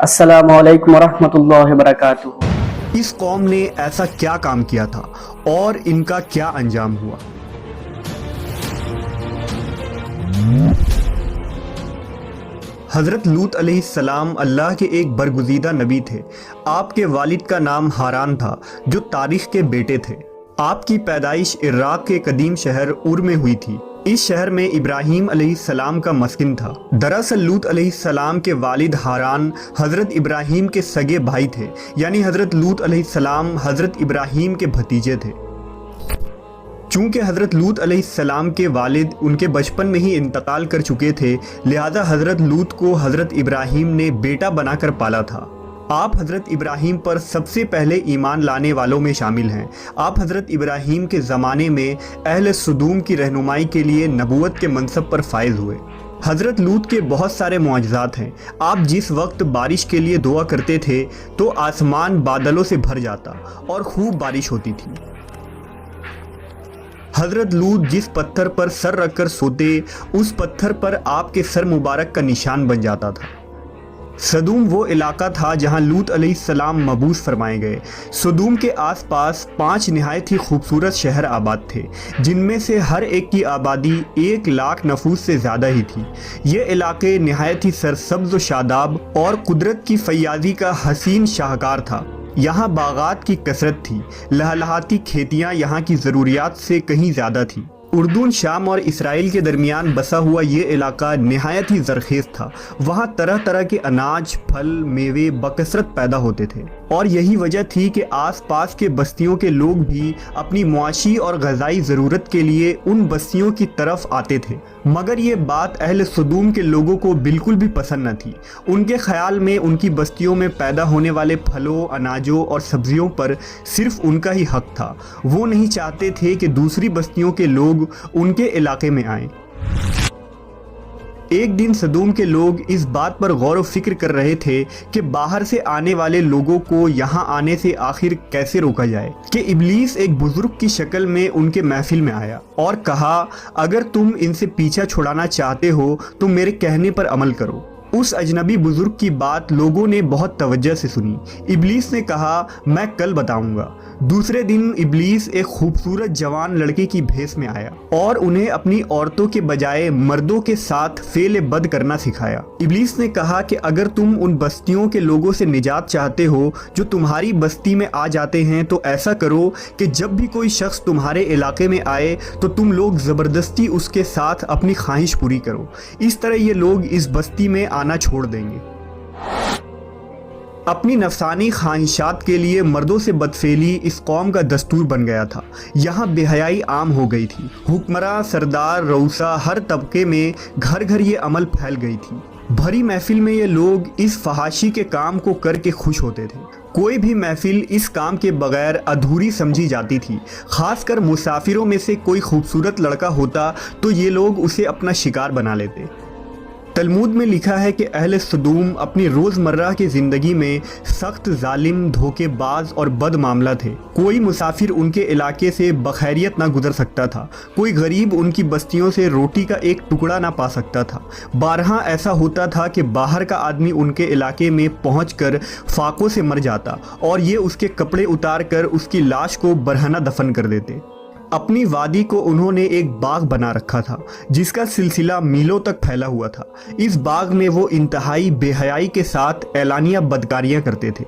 السلام علیکم ورحمۃ اللہ وبرکاتہ۔ اس قوم نے ایسا کیا کام کیا تھا اور ان کا کیا انجام ہوا؟ حضرت لوط علیہ السلام اللہ کے ایک برگزیدہ نبی تھے۔ آپ کے والد کا نام ہاران تھا جو تاریخ کے بیٹے تھے۔ آپ کی پیدائش عراق کے قدیم شہر اور میں ہوئی تھی۔ اس شہر میں ابراہیم علیہ السلام کا مسکن تھا۔ دراصل لوط علیہ السلام کے والد ہاران حضرت ابراہیم کے سگے بھائی تھے، یعنی حضرت لوط علیہ السلام حضرت ابراہیم کے بھتیجے تھے۔ چونکہ حضرت لوط علیہ السلام کے والد ان کے بچپن میں ہی انتقال کر چکے تھے، لہذا حضرت لوط کو حضرت ابراہیم نے بیٹا بنا کر پالا تھا۔ آپ حضرت ابراہیم پر سب سے پہلے ایمان لانے والوں میں شامل ہیں۔ آپ حضرت ابراہیم کے زمانے میں اہل سدوم کی رہنمائی کے لیے نبوت کے منصب پر فائز ہوئے۔ حضرت لوط کے بہت سارے معجزات ہیں۔ آپ جس وقت بارش کے لیے دعا کرتے تھے تو آسمان بادلوں سے بھر جاتا اور خوب بارش ہوتی تھی۔ حضرت لوط جس پتھر پر سر رکھ کر سوتے، اس پتھر پر آپ کے سر مبارک کا نشان بن جاتا تھا۔ سدوم وہ علاقہ تھا جہاں لوط علیہ السلام مبعوث فرمائے گئے۔ سدوم کے آس پاس 5 نہایت ہی خوبصورت شہر آباد تھے، جن میں سے ہر ایک کی آبادی 1 لاکھ نفوس سے زیادہ ہی تھی۔ یہ علاقے نہایت ہی سرسبز و شاداب اور قدرت کی فیاضی کا حسین شاہکار تھا۔ یہاں باغات کی کثرت تھی، لہلہاتی کھیتیاں یہاں کی ضروریات سے کہیں زیادہ تھی۔ اردن، شام اور اسرائیل کے درمیان بسا ہوا یہ علاقہ نہایت ہی زرخیز تھا۔ وہاں طرح طرح کے اناج، پھل، میوے بکثرت پیدا ہوتے تھے، اور یہی وجہ تھی کہ آس پاس کے بستیوں کے لوگ بھی اپنی معاشی اور غذائی ضرورت کے لیے ان بستیوں کی طرف آتے تھے۔ مگر یہ بات اہل سدوم کے لوگوں کو بالکل بھی پسند نہ تھی۔ ان کے خیال میں ان کی بستیوں میں پیدا ہونے والے پھلوں، اناجوں اور سبزیوں پر صرف ان کا ہی حق تھا۔ وہ نہیں چاہتے تھے کہ دوسری بستیوں کے لوگ ان کے علاقے میں آئیں۔ ایک دن سدوم کے لوگ اس بات پر غور و فکر کر رہے تھے کہ باہر سے آنے والے لوگوں کو یہاں آنے سے آخر کیسے روکا جائے، کہ ابلیس ایک بزرگ کی شکل میں ان کے محفل میں آیا اور کہا، اگر تم ان سے پیچھا چھڑانا چاہتے ہو تو میرے کہنے پر عمل کرو۔ اس اجنبی بزرگ کی بات لوگوں نے بہت توجہ سے سنی۔ ابلیس نے کہا، میں کل بتاؤں گا۔ دوسرے دن ابلیس ایک خوبصورت جوان لڑکے کی بھیس میں آیا اور انہیں اپنی عورتوں کے بجائے مردوں کے ساتھ فعل بد کرنا سکھایا۔ ابلیس نے کہا کہ اگر تم ان بستیوں کے لوگوں سے نجات چاہتے ہو جو تمہاری بستی میں آ جاتے ہیں تو ایسا کرو کہ جب بھی کوئی شخص تمہارے علاقے میں آئے تو تم لوگ زبردستی اس کے ساتھ اپنی خواہش پوری کرو۔ اس طرح یہ لوگ اس بستی میں آنا چھوڑ دیں گے۔ اپنی نفسانی خواہشات کے لیے مردوں سے بدفعلی اس قوم کا دستور بن گیا تھا۔ یہاں بے حیائی عام ہو گئی تھی۔ حکمراں، سردار، رؤسا، ہر طبقے میں گھر گھر یہ عمل پھیل گئی تھی۔ بھری محفل میں یہ لوگ اس فحاشی کے کام کو کر کے خوش ہوتے تھے۔ کوئی بھی محفل اس کام کے بغیر ادھوری سمجھی جاتی تھی۔ خاص کر مسافروں میں سے کوئی خوبصورت لڑکا ہوتا تو یہ لوگ اسے اپنا شکار بنا لیتے۔ تلمود میں لکھا ہے کہ اہل سدوم اپنی روزمرہ کی زندگی میں سخت ظالم، دھوکے باز اور بد معاملہ تھے۔ کوئی مسافر ان کے علاقے سے بخیریت نہ گزر سکتا تھا۔ کوئی غریب ان کی بستیوں سے روٹی کا ایک ٹکڑا نہ پا سکتا تھا۔ بارہا ایسا ہوتا تھا کہ باہر کا آدمی ان کے علاقے میں پہنچ کر فاقوں سے مر جاتا اور یہ اس کے کپڑے اتار کر اس کی لاش کو برہنہ دفن کر دیتے۔ اپنی وادی کو انہوں نے ایک باغ بنا رکھا تھا جس کا سلسلہ میلوں تک پھیلا ہوا تھا۔ اس باغ میں وہ انتہائی بے حیائی کے ساتھ اعلانیہ بدکاریاں کرتے تھے۔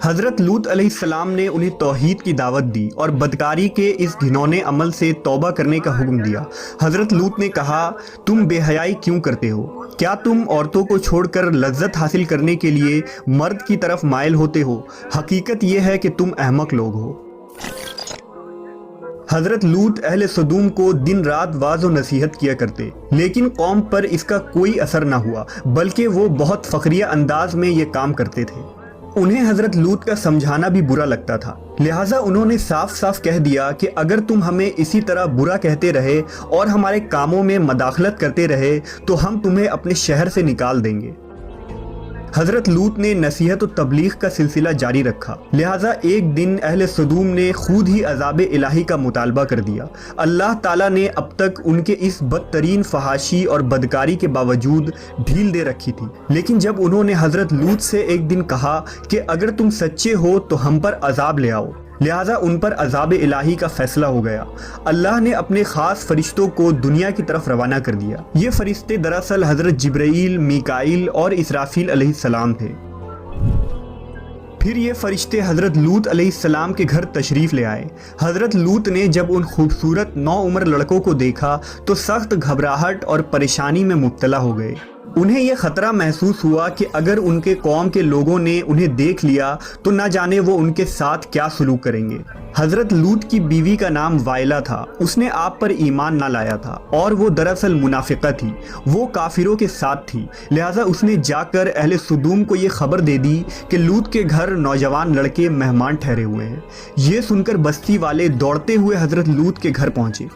حضرت لوط علیہ السلام نے انہیں توحید کی دعوت دی اور بدکاری کے اس گھنونے عمل سے توبہ کرنے کا حکم دیا۔ حضرت لوط نے کہا، تم بے حیائی کیوں کرتے ہو؟ کیا تم عورتوں کو چھوڑ کر لذت حاصل کرنے کے لیے مرد کی طرف مائل ہوتے ہو؟ حقیقت یہ ہے کہ تم احمق لوگ ہو۔ حضرت لوط اہل سدوم کو دن رات واعظ و نصیحت کیا کرتے، لیکن قوم پر اس کا کوئی اثر نہ ہوا، بلکہ وہ بہت فخریہ انداز میں یہ کام کرتے تھے۔ انہیں حضرت لوط کا سمجھانا بھی برا لگتا تھا، لہٰذا انہوں نے صاف صاف کہہ دیا کہ اگر تم ہمیں اسی طرح برا کہتے رہے اور ہمارے کاموں میں مداخلت کرتے رہے تو ہم تمہیں اپنے شہر سے نکال دیں گے۔ حضرت لوط نے نصیحت و تبلیغ کا سلسلہ جاری رکھا، لہٰذا ایک دن اہل سدوم نے خود ہی عذاب الہی کا مطالبہ کر دیا۔ اللہ تعالیٰ نے اب تک ان کے اس بدترین فحاشی اور بدکاری کے باوجود ڈھیل دے رکھی تھی، لیکن جب انہوں نے حضرت لوط سے ایک دن کہا کہ اگر تم سچے ہو تو ہم پر عذاب لے آؤ، لہٰذا ان پر عذاب الہی کا فیصلہ ہو گیا۔ اللہ نے اپنے خاص فرشتوں کو دنیا کی طرف روانہ کر دیا۔ یہ فرشتے دراصل حضرت جبرائیل، میکائیل اور اسرافیل علیہ السلام تھے۔ پھر یہ فرشتے حضرت لوط علیہ السلام کے گھر تشریف لے آئے۔ حضرت لوط نے جب ان خوبصورت نوعمر لڑکوں کو دیکھا تو سخت گھبراہٹ اور پریشانی میں مبتلا ہو گئے۔ انہیں یہ خطرہ محسوس ہوا کہ اگر ان کے قوم کے لوگوں نے انہیں دیکھ لیا تو نہ جانے وہ ان کے ساتھ کیا سلوک کریں گے۔ حضرت لوط کی بیوی کا نام وائلہ تھا، اس نے آپ پر ایمان نہ لایا تھا اور وہ دراصل منافقہ تھی، وہ کافروں کے ساتھ تھی، لہٰذا اس نے جا کر اہل سدوم کو یہ خبر دے دی کہ لوط کے گھر نوجوان لڑکے مہمان ٹھہرے ہوئے ہیں۔ یہ سن کر بستی والے دوڑتے ہوئے حضرت لوط کے گھر پہنچے۔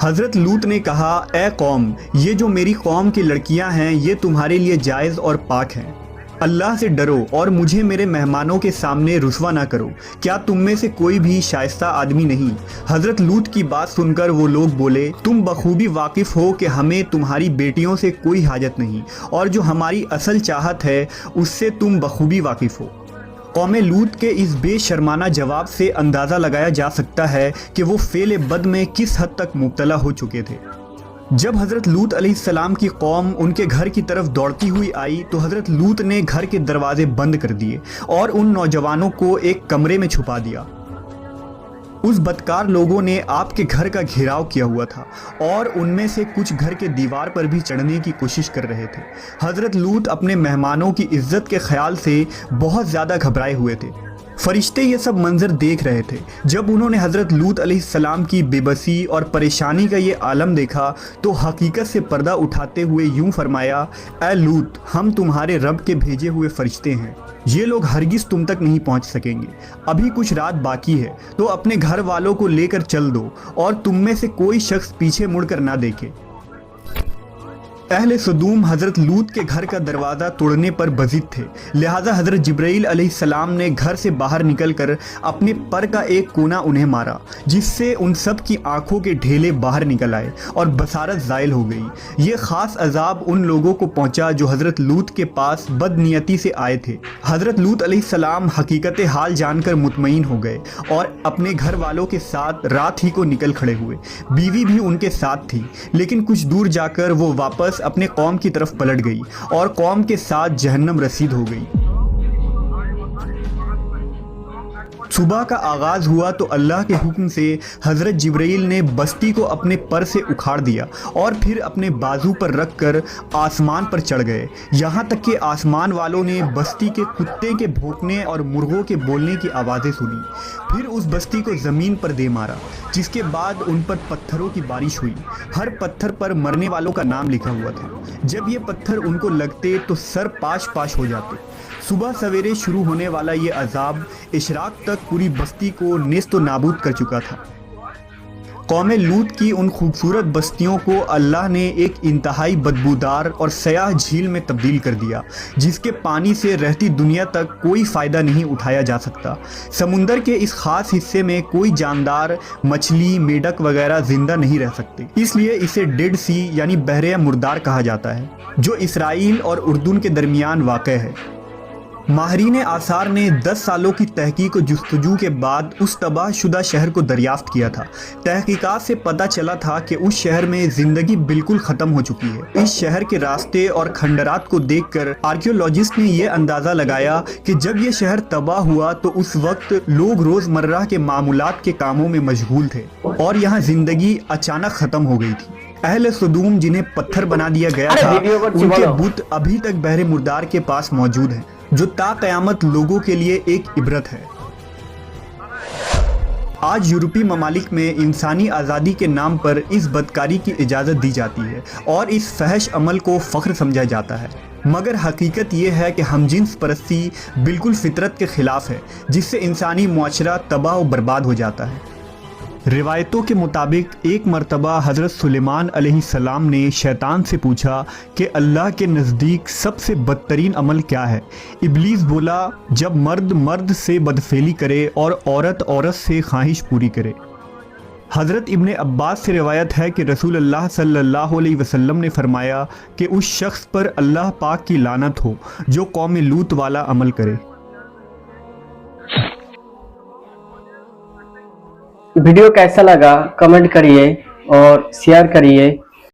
حضرت لوط نے کہا، اے قوم، یہ جو میری قوم کی لڑکیاں ہیں یہ تمہارے لیے جائز اور پاک ہیں، اللہ سے ڈرو اور مجھے میرے مہمانوں کے سامنے رسوا نہ کرو، کیا تم میں سے کوئی بھی شائستہ آدمی نہیں؟ حضرت لوط کی بات سن کر وہ لوگ بولے، تم بخوبی واقف ہو کہ ہمیں تمہاری بیٹیوں سے کوئی حاجت نہیں، اور جو ہماری اصل چاہت ہے اس سے تم بخوبی واقف ہو۔ قوم لوط کے اس بے شرمانہ جواب سے اندازہ لگایا جا سکتا ہے کہ وہ فعل بد میں کس حد تک مبتلا ہو چکے تھے۔ جب حضرت لوط علیہ السلام کی قوم ان کے گھر کی طرف دوڑتی ہوئی آئی تو حضرت لوط نے گھر کے دروازے بند کر دیے اور ان نوجوانوں کو ایک کمرے میں چھپا دیا۔ اس بدکار لوگوں نے آپ کے گھر کا گھیراؤ کیا ہوا تھا اور ان میں سے کچھ گھر کے دیوار پر بھی چڑھنے کی کوشش کر رہے تھے۔ حضرت لوط اپنے مہمانوں کی عزت کے خیال سے بہت زیادہ گھبرائے ہوئے تھے۔ فرشتے یہ سب منظر دیکھ رہے تھے۔ جب انہوں نے حضرت لوط علیہ السلام کی بے بسی اور پریشانی کا یہ عالم دیکھا تو حقیقت سے پردہ اٹھاتے ہوئے یوں فرمایا، اے لوط، ہم تمہارے رب کے بھیجے ہوئے فرشتے ہیں، یہ لوگ ہرگز تم تک نہیں پہنچ سکیں گے، ابھی کچھ رات باقی ہے تو اپنے گھر والوں کو لے کر چل دو اور تم میں سے کوئی شخص پیچھے مڑ کر نہ دیکھے۔ اہل سدوم حضرت لوط کے گھر کا دروازہ توڑنے پر بضد تھے، لہٰذا حضرت جبرائیل علیہ السلام نے گھر سے باہر نکل کر اپنے پر کا ایک کونا انہیں مارا، جس سے ان سب کی آنکھوں کے ڈھیلے باہر نکل آئے اور بصارت زائل ہو گئی۔ یہ خاص عذاب ان لوگوں کو پہنچا جو حضرت لوط کے پاس بد نیتی سے آئے تھے۔ حضرت لوط علیہ السلام حقیقت حال جان کر مطمئن ہو گئے اور اپنے گھر والوں کے ساتھ رات ہی کو نکل کھڑے ہوئے۔ بیوی بھی ان کے ساتھ تھی، لیکن کچھ دور جا کر وہ واپس اپنے قوم کی طرف پلٹ گئی اور قوم کے ساتھ جہنم رسید ہو گئی۔ صبح کا آغاز ہوا تو اللہ کے حکم سے حضرت جبرائیل نے بستی کو اپنے پر سے اکھاڑ دیا اور پھر اپنے بازو پر رکھ کر آسمان پر چڑھ گئے، یہاں تک کہ آسمان والوں نے بستی کے کتے کے بھونکنے اور مرغوں کے بولنے کی آوازیں سنی۔ پھر اس بستی کو زمین پر دے مارا، جس کے بعد ان پر پتھروں کی بارش ہوئی۔ ہر پتھر پر مرنے والوں کا نام لکھا ہوا تھا۔ جب یہ پتھر ان کو لگتے تو سر پاش پاش ہو جاتے۔ صبح سویرے شروع ہونے والا یہ عذاب اشراق تک پوری بستی کو نیست و نابود کر چکا تھا۔ قوم لوط کی ان خوبصورت بستیوں کو اللہ نے ایک انتہائی بدبودار اور سیاہ جھیل میں تبدیل کر دیا، جس کے پانی سے رہتی دنیا تک کوئی فائدہ نہیں اٹھایا جا سکتا۔ سمندر کے اس خاص حصے میں کوئی جاندار، مچھلی، میڈک وغیرہ زندہ نہیں رہ سکتے، اس لیے اسے ڈیڈ سی یعنی بحر مردار کہا جاتا ہے، جو اسرائیل اور اردن کے درمیان واقع ہے۔ ماہرین آثار نے 10 سالوں کی تحقیق و جستجو کے بعد اس تباہ شدہ شہر کو دریافت کیا تھا۔ تحقیقات سے پتہ چلا تھا کہ اس شہر میں زندگی بالکل ختم ہو چکی ہے۔ اس شہر کے راستے اور کھنڈرات کو دیکھ کر آرکیولوجسٹ نے یہ اندازہ لگایا کہ جب یہ شہر تباہ ہوا تو اس وقت لوگ روزمرہ کے معمولات کے کاموں میں مشغول تھے اور یہاں زندگی اچانک ختم ہو گئی تھی۔ اہل سدوم جنہیں پتھر بنا دیا گیا تھا، ان کے بت ابھی تک بحر مردار کے پاس موجود ہیں، جو تا قیامت لوگوں کے لیے ایک عبرت ہے۔ آج یورپی ممالک میں انسانی آزادی کے نام پر اس بدکاری کی اجازت دی جاتی ہے اور اس فحش عمل کو فخر سمجھا جاتا ہے، مگر حقیقت یہ ہے کہ ہم جنس پرستی بالکل فطرت کے خلاف ہے، جس سے انسانی معاشرہ تباہ و برباد ہو جاتا ہے۔ روایتوں کے مطابق ایک مرتبہ حضرت سلیمان علیہ السلام نے شیطان سے پوچھا کہ اللہ کے نزدیک سب سے بدترین عمل کیا ہے؟ ابلیس بولا، جب مرد مرد سے بدفعلی کرے اور عورت عورت سے خواہش پوری کرے۔ حضرت ابن عباس سے روایت ہے کہ رسول اللہ صلی اللہ علیہ وسلم نے فرمایا کہ اس شخص پر اللہ پاک کی لعنت ہو جو قوم لوط والا عمل کرے۔ ویڈیو کیسا لگا کمنٹ کریے اور شیئر کریے۔